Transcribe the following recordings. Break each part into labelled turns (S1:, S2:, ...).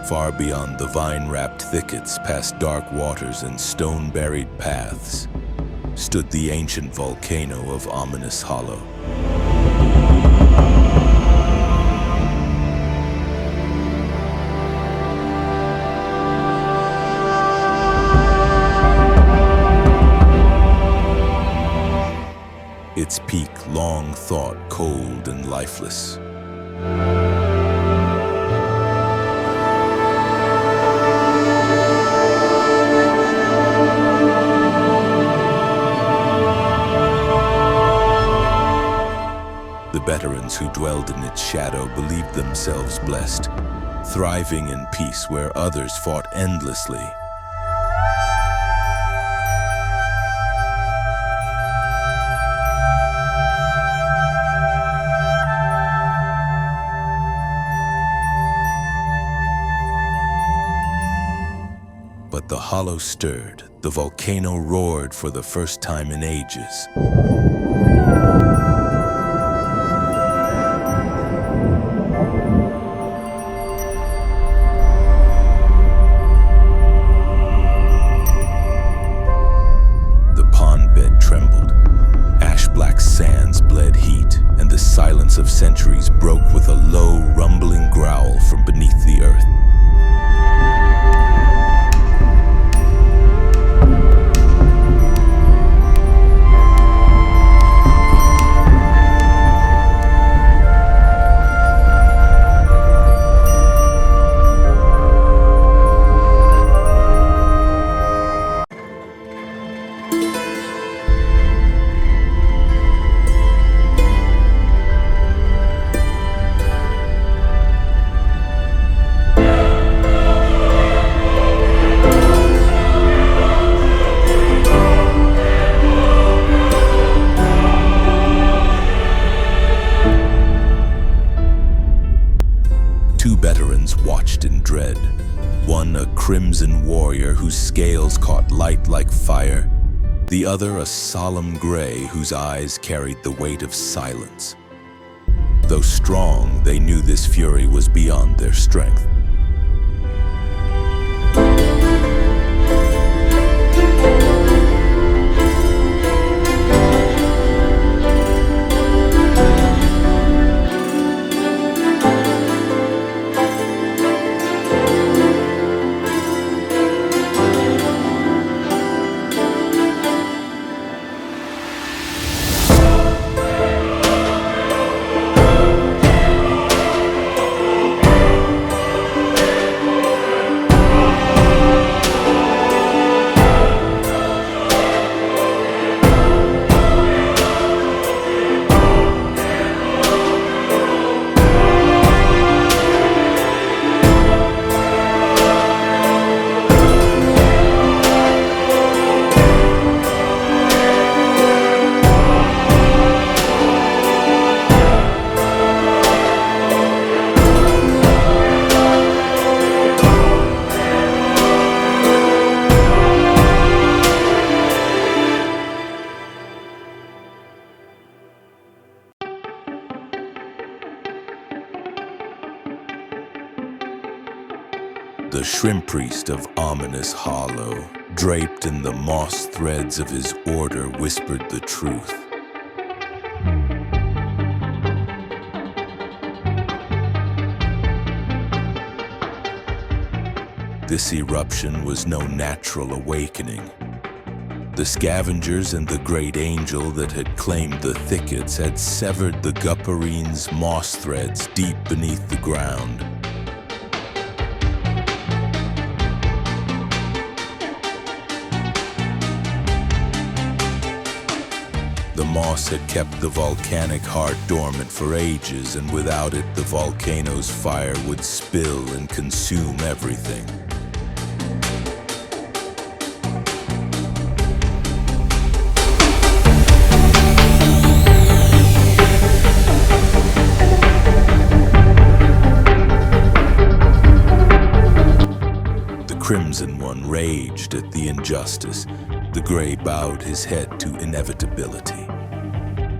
S1: Far beyond the vine-wrapped thickets, past dark waters and stone-buried paths, stood the ancient volcano of Ominous Hollow. Its peak long thought cold and lifeless. The Betarans who dwelled in its shadow believed themselves blessed, thriving in peace where others fought endlessly. But the hollow stirred, the volcano roared for the first time in ages. Of centuries broke with a low, rumbling growl from beneath the earth. Two Betarans watched in dread, one a crimson warrior whose scales caught light like fire, the other a solemn gray whose eyes carried the weight of silence. Though strong, they knew this fury was beyond their strength. The shrimp priest of Ominous Hollow, draped in the moss threads of his order, whispered the truth. This eruption was no natural awakening. The scavengers and the great angel that had claimed the thickets had severed the Guparine's moss threads deep beneath the ground. The moss had kept the volcanic heart dormant for ages, and without it, the volcano's fire would spill and consume everything. The Crimson One raged at the injustice. The Gray bowed his head to inevitability.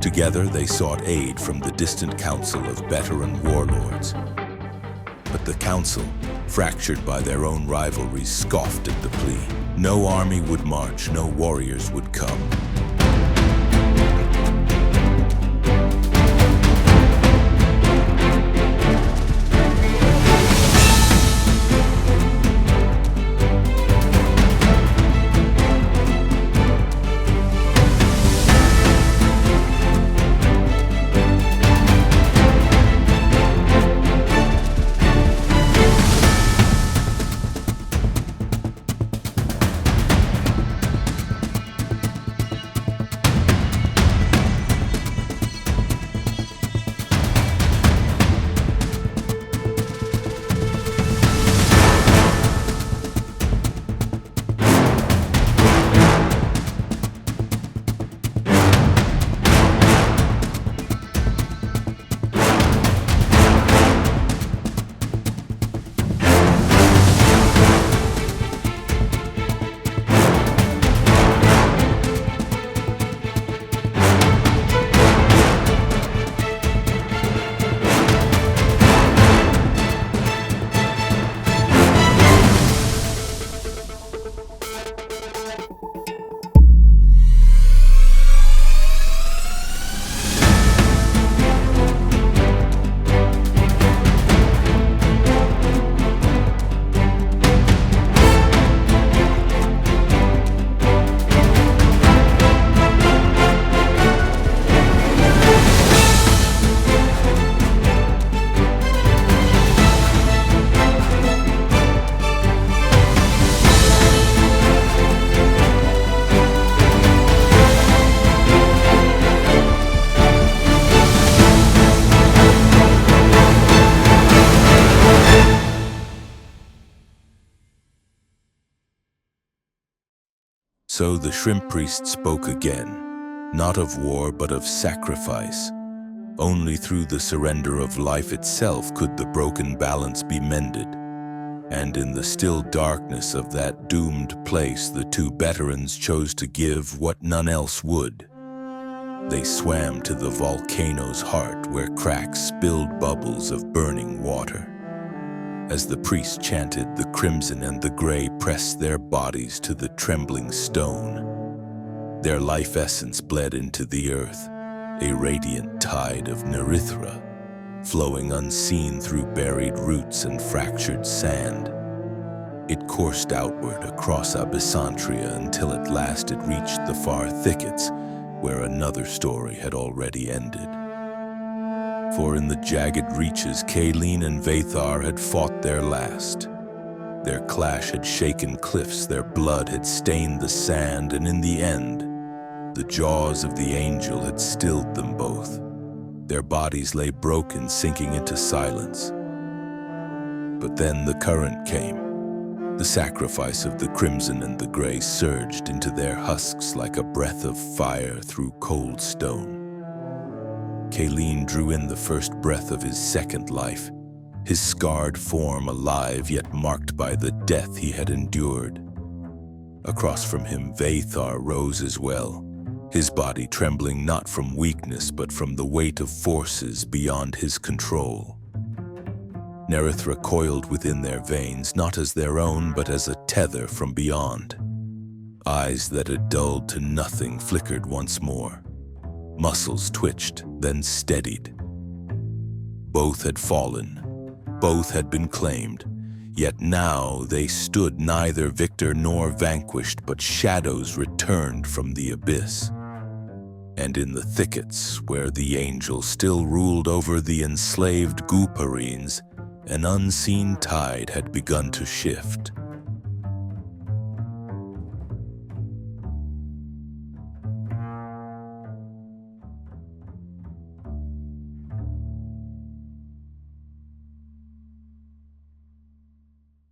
S1: Together they sought aid from the distant council of Betaran warlords. But the council, fractured by their own rivalries, scoffed at the plea. No army would march, no warriors would come. So the shrimp priest spoke again, not of war but of sacrifice. Only through the surrender of life itself could the broken balance be mended. And in the still darkness of that doomed place, the two Betarans chose to give what none else would. They swam to the volcano's heart, where cracks spilled bubbles of burning water. As the priest chanted, the Crimson and the Gray pressed their bodies to the trembling stone. Their life essence bled into the earth, a radiant tide of Nerithra, flowing unseen through buried roots and fractured sand. It coursed outward across Abysantria until at last it reached the far thickets, where another story had already ended. For in the jagged reaches, KAELEEN and Vathar had fought their last. Their clash had shaken cliffs, their blood had stained the sand, and in the end, the jaws of the angel had stilled them both. Their bodies lay broken, sinking into silence. But then the current came. The sacrifice of the Crimson and the Gray surged into their husks like a breath of fire through cold stone. KAELEEN drew in the first breath of his second life, his scarred form alive yet marked by the death he had endured. Across from him, Vathar rose as well, his body trembling not from weakness but from the weight of forces beyond his control. Nerithra coiled within their veins, not as their own but as a tether from beyond. Eyes that had dulled to nothing flickered once more. Muscles twitched, then steadied. Both had fallen. Both had been claimed. Yet now they stood neither victor nor vanquished, but shadows returned from the abyss. And in the thickets, where the angel still ruled over the enslaved Betarans, an unseen tide had begun to shift.